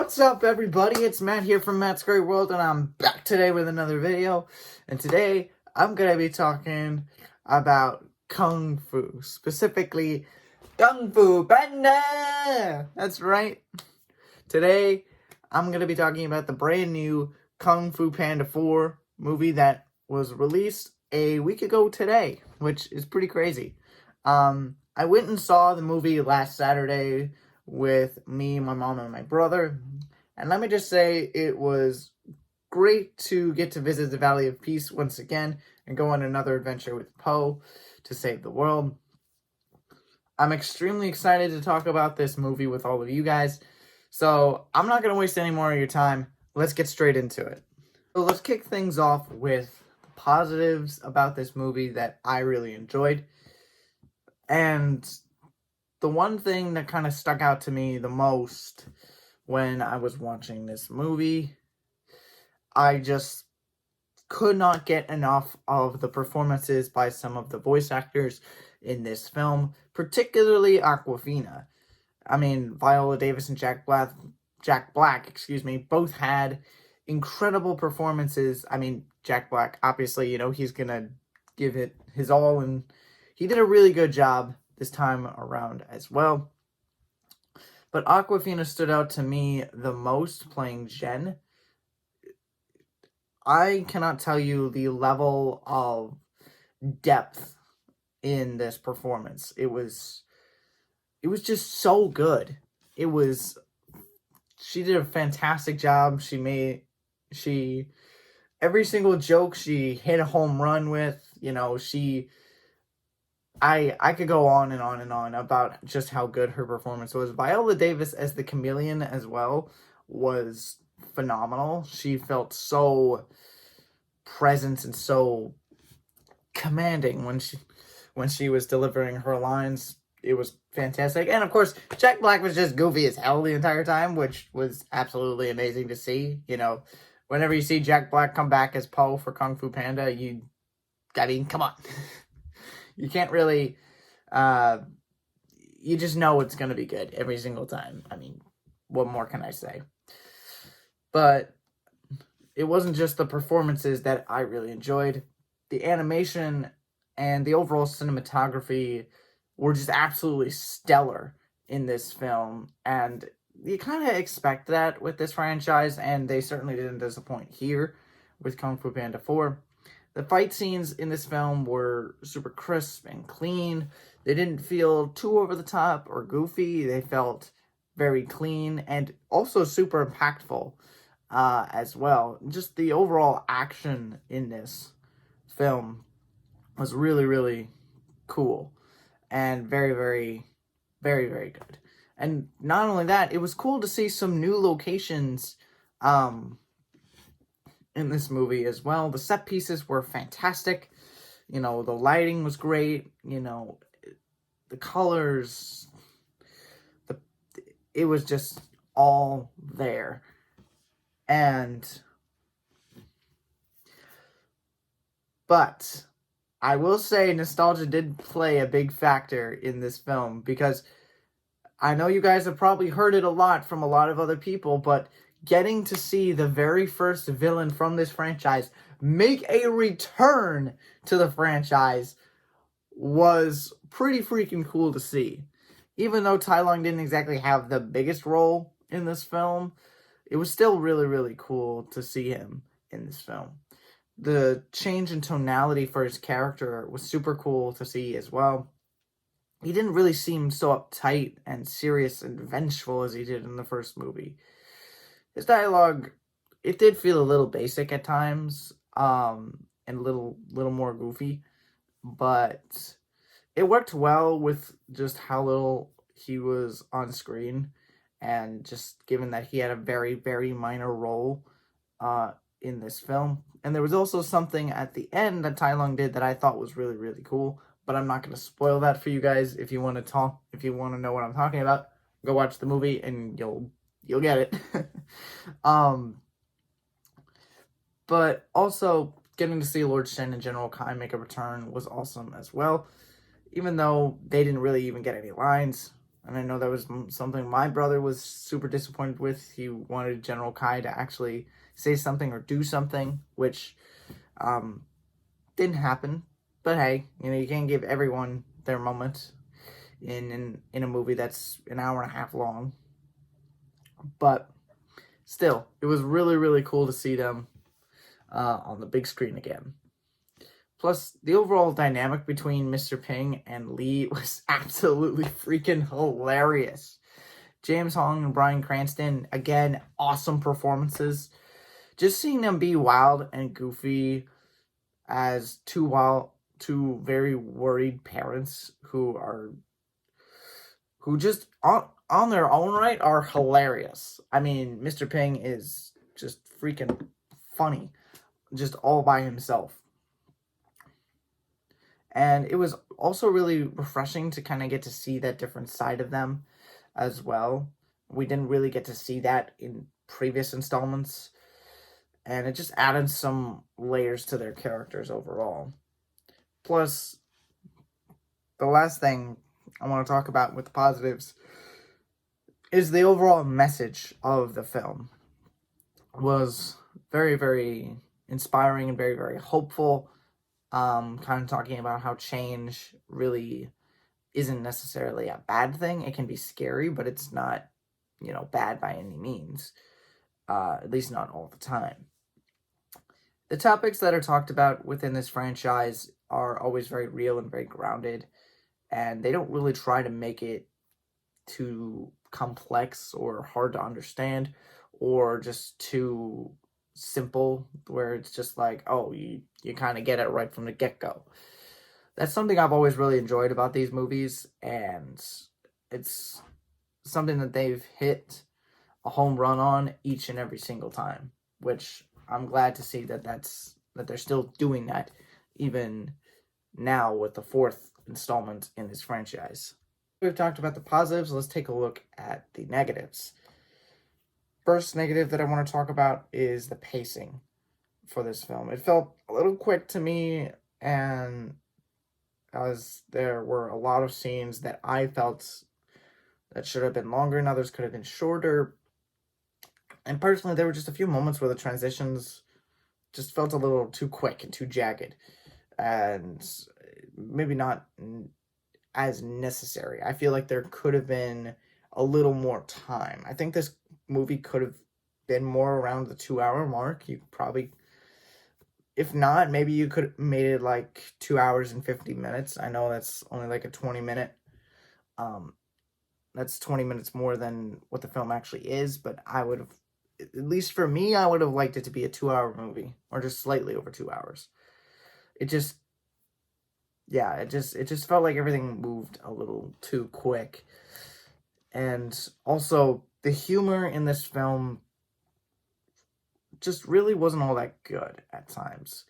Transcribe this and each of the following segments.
What's up, everybody? It's Matt here from Matt's Great World, and I'm back today with another video. And today, I'm going to be talking about Kung Fu, specifically Kung Fu Panda! That's right. Today, I'm going to be talking about the brand new Kung Fu Panda 4 movie that was released a week ago today, which is pretty crazy. I went and saw the movie last Saturday with me, my mom, and my brother. And let me just say, it was great to get to visit the Valley of Peace once again and go on another adventure with Po to save the world. I'm extremely excited to talk about this movie with all of you guys. So I'm not going to waste any more of your time. Let's get straight into it. So let's kick things off with the positives about this movie that I really enjoyed. And the one thing that kind of stuck out to me the most when I was watching this movie, I just could not get enough of the performances by some of the voice actors in this film, particularly Awkwafina. I mean, Viola Davis and Jack Black, both had incredible performances. I mean, Jack Black, obviously, he's gonna give it his all, and he did a really good job this time around as well. But Awkwafina stood out to me the most playing Jen. I cannot tell you the level of depth in this performance. It was just so good. She did a fantastic job. Every single joke she hit a home run with, I could go on and on and on about just how good her performance was. Viola Davis as the chameleon as well was phenomenal. She felt so present and so commanding when she was delivering her lines. It was fantastic. And of course, Jack Black was just goofy as hell the entire time, which was absolutely amazing to see. Whenever you see Jack Black come back as Po for Kung Fu Panda, come on. You can't really, you just know it's going to be good every single time. I mean, what more can I say? But it wasn't just the performances that I really enjoyed. The animation and the overall cinematography were just absolutely stellar in this film. And you kind of expect that with this franchise, and they certainly didn't disappoint here with Kung Fu Panda 4. The fight scenes in this film were super crisp and clean. They didn't feel too over the top or goofy. They felt very clean and also super impactful as well. Just the overall action in this film was really, really cool and very, very, very, very good. And not only that, it was cool to see some new locations in this movie as well. The set pieces were fantastic. The lighting was great. The colors. It was just all there. But I will say nostalgia did play a big factor in this film, because I know you guys have probably heard it a lot from a lot of other people, but getting to see the very first villain from this franchise make a return to the franchise was pretty freaking cool to see. Even though Tai Lung didn't exactly have the biggest role in this film, it was still really, really cool to see him in this film. The change in tonality for his character was super cool to see as well. He didn't really seem so uptight and serious and vengeful as he did in the first movie. His dialogue, it did feel a little basic at times, and a little more goofy, but it worked well with just how little he was on screen, and just given that he had a very, very minor role in this film. And there was also something at the end that Tai Lung did that I thought was really, really cool, but I'm not going to spoil that for you guys. If you want to know what I'm talking about, go watch the movie and you'll get it. But also, getting to see Lord Shen and General Kai make a return was awesome as well. Even though they didn't really even get any lines. And I know that was something my brother was super disappointed with. He wanted General Kai to actually say something or do something, which didn't happen. But hey, you can't give everyone their moment in a movie that's an hour and a half long. But still, it was really, really cool to see them on the big screen again. Plus, the overall dynamic between Mr. Ping and Lee was absolutely freaking hilarious. James Hong and Bryan Cranston, again, awesome performances. Just seeing them be wild and goofy as two very worried parents who just on their own right are hilarious. I mean, Mr. Ping is just freaking funny, just all by himself. And it was also really refreshing to kind of get to see that different side of them as well. We didn't really get to see that in previous installments. And it just added some layers to their characters overall. Plus, the last thing I want to talk about with the positives is the overall message of the film was very, very inspiring and very, very hopeful. Kind of talking about how change really isn't necessarily a bad thing. It can be scary, but it's not, bad by any means. At least not all the time. The topics that are talked about within this franchise are always very real and very grounded, and they don't really try to make it too complex or hard to understand or just too simple where it's just like, oh, you kind of get it right from the get-go. That's something I've always really enjoyed about these movies, and it's something that they've hit a home run on each and every single time, which I'm glad to see that they're still doing that even now with the fourth installment in this franchise. We've talked about the positives. Let's take a look at the negatives. First negative that I want to talk about is the pacing for this film. It felt a little quick to me, and as there were a lot of scenes that I felt that should have been longer and others could have been shorter. And personally, there were just a few moments where the transitions just felt a little too quick and too jagged, and maybe not as necessary. I feel like there could have been a little more time. I think this movie could have been more around the 2-hour mark. You probably, if not, maybe you could have made it like 2 hours and 50 minutes. I know that's only like a 20-minute. That's 20 minutes more than what the film actually is, but I would have, at least for me, I would have liked it to be a 2-hour movie, or just slightly over 2 hours. It just felt like everything moved a little too quick. And also, the humor in this film just really wasn't all that good at times.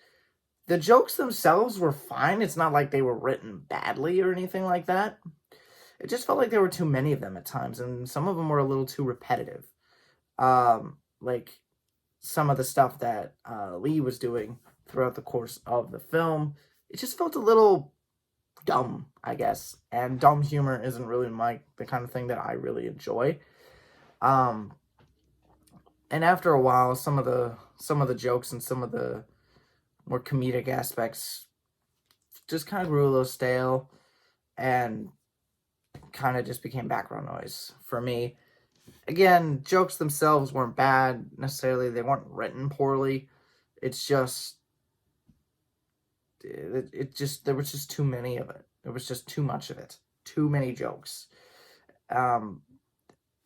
The jokes themselves were fine. It's not like they were written badly or anything like that. It just felt like there were too many of them at times, and some of them were a little too repetitive. Like some of the stuff that Lee was doing throughout the course of the film, it just felt a little dumb, I guess. And dumb humor isn't really the kind of thing that I really enjoy. And after a while, some of the jokes and some of the more comedic aspects just kind of grew a little stale and kind of just became background noise for me. Again, jokes themselves weren't bad necessarily. They weren't written poorly. It's just there was just too many of it. There was just too much of it. Too many jokes. And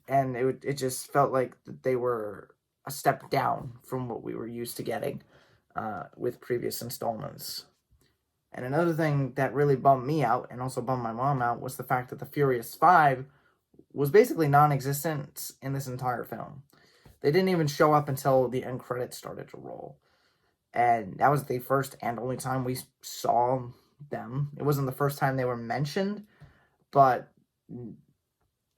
it just felt like they were a step down from what we were used to getting with previous installments. And another thing that really bummed me out, and also bummed my mom out, was the fact that the Furious 5 was basically non-existent in this entire film. They didn't even show up until the end credits started to roll. And that was the first and only time we saw them. It wasn't the first time they were mentioned, but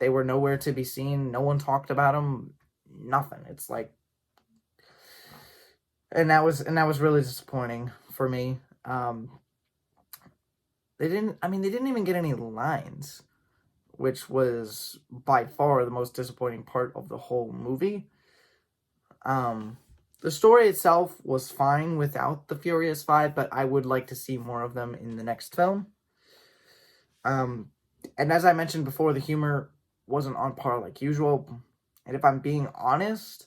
they were nowhere to be seen. No one talked about them. Nothing. It's like, and that was really disappointing for me. They didn't even get any lines, which was by far the most disappointing part of the whole movie. The story itself was fine without the Furious Five, but I would like to see more of them in the next film. And as I mentioned before, the humor wasn't on par like usual. And if I'm being honest,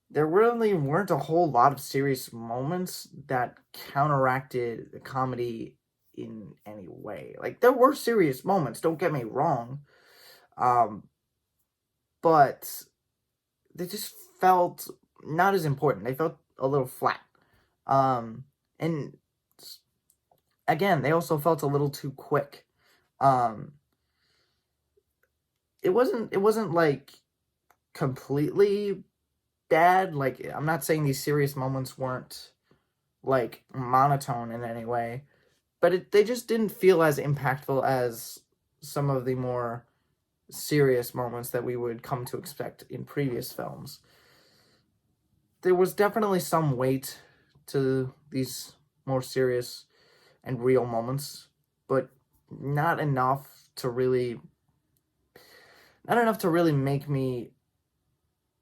there really weren't a whole lot of serious moments that counteracted the comedy in any way. Like, there were serious moments, don't get me wrong. But they just felt not as important. They felt a little flat. And again, they also felt a little too quick. It wasn't like completely bad. Like, I'm not saying these serious moments weren't like monotone in any way, but they just didn't feel as impactful as some of the more serious moments that we would come to expect in previous films. There was definitely some weight to these more serious and real moments, but not enough to really make me,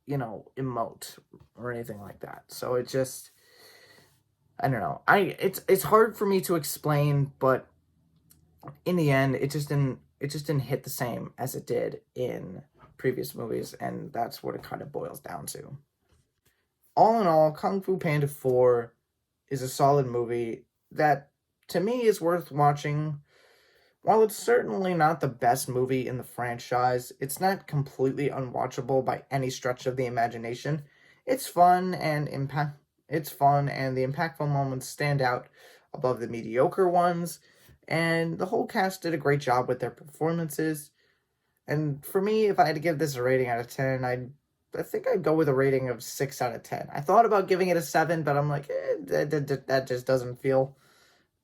emote or anything like that. So it just, I don't know. It's hard for me to explain, but in the end, it just didn't hit the same as it did in previous movies, and that's what it kind of boils down to. All in all, Kung Fu Panda 4 is a solid movie that, to me, is worth watching. While it's certainly not the best movie in the franchise, it's not completely unwatchable by any stretch of the imagination. It's fun, and the impactful moments stand out above the mediocre ones, and the whole cast did a great job with their performances. And for me, if I had to give this a rating out of 10, I think I'd go with a rating of 6 out of 10. I thought about giving it a 7, but I'm like, that just doesn't feel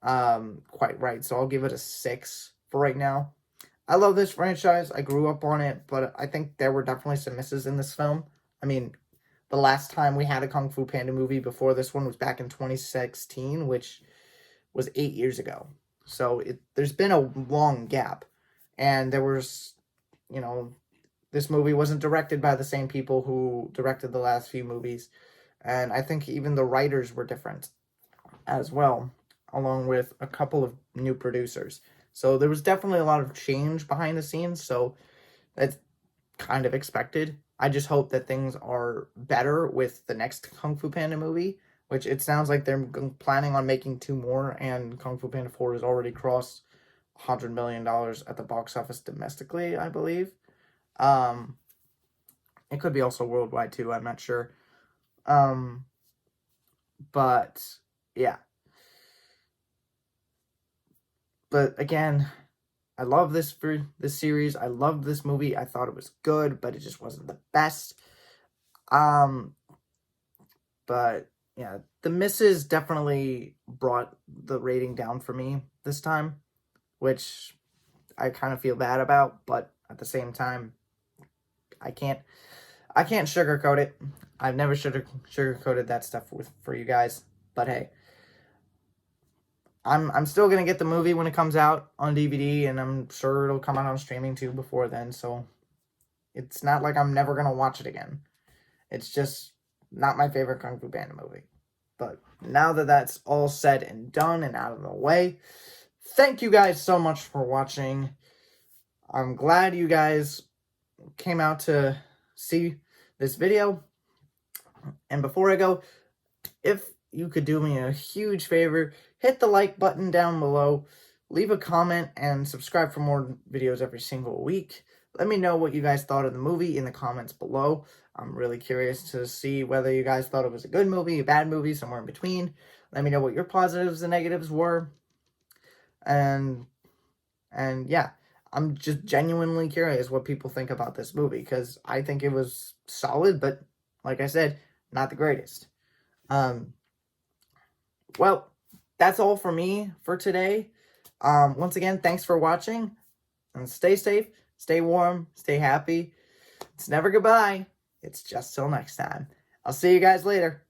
quite right. So I'll give it a 6 for right now. I love this franchise. I grew up on it, but I think there were definitely some misses in this film. I mean, the last time we had a Kung Fu Panda movie before this one was back in 2016, which was 8 years ago. So there's been a long gap. And there was, this movie wasn't directed by the same people who directed the last few movies. And I think even the writers were different as well, along with a couple of new producers. So there was definitely a lot of change behind the scenes, so that's kind of expected. I just hope that things are better with the next Kung Fu Panda movie, which it sounds like they're planning on making 2 more, and Kung Fu Panda 4 has already crossed $100 million at the box office domestically, I believe. It could be also worldwide too, I'm not sure. But yeah. But again, I love this series. I loved this movie. I thought it was good, but it just wasn't the best. But yeah, the misses definitely brought the rating down for me this time, which I kind of feel bad about, but at the same time, I can't sugarcoat it. I've never sugarcoated that stuff for you guys, but hey, I'm still gonna get the movie when it comes out on DVD, and I'm sure it'll come out on streaming too before then, so it's not like I'm never gonna watch it again. It's just not my favorite Kung Fu Panda movie. But now that that's all said and done and out of the way, thank you guys so much for watching. I'm glad you guys came out to see this video. And before I go, if you could do me a huge favor, hit the like button down below, leave a comment, and subscribe for more videos every single week. Let me know what you guys thought of the movie in the comments below. I'm really curious to see whether you guys thought it was a good movie, a bad movie, somewhere in between. Let me know what your positives and negatives were. And yeah, I'm just genuinely curious what people think about this movie, because I think it was solid, but like I said, not the greatest. Well, that's all for me for today. Once again, thanks for watching, and stay safe, stay warm, stay happy. It's never goodbye. It's just till next time. I'll see you guys later.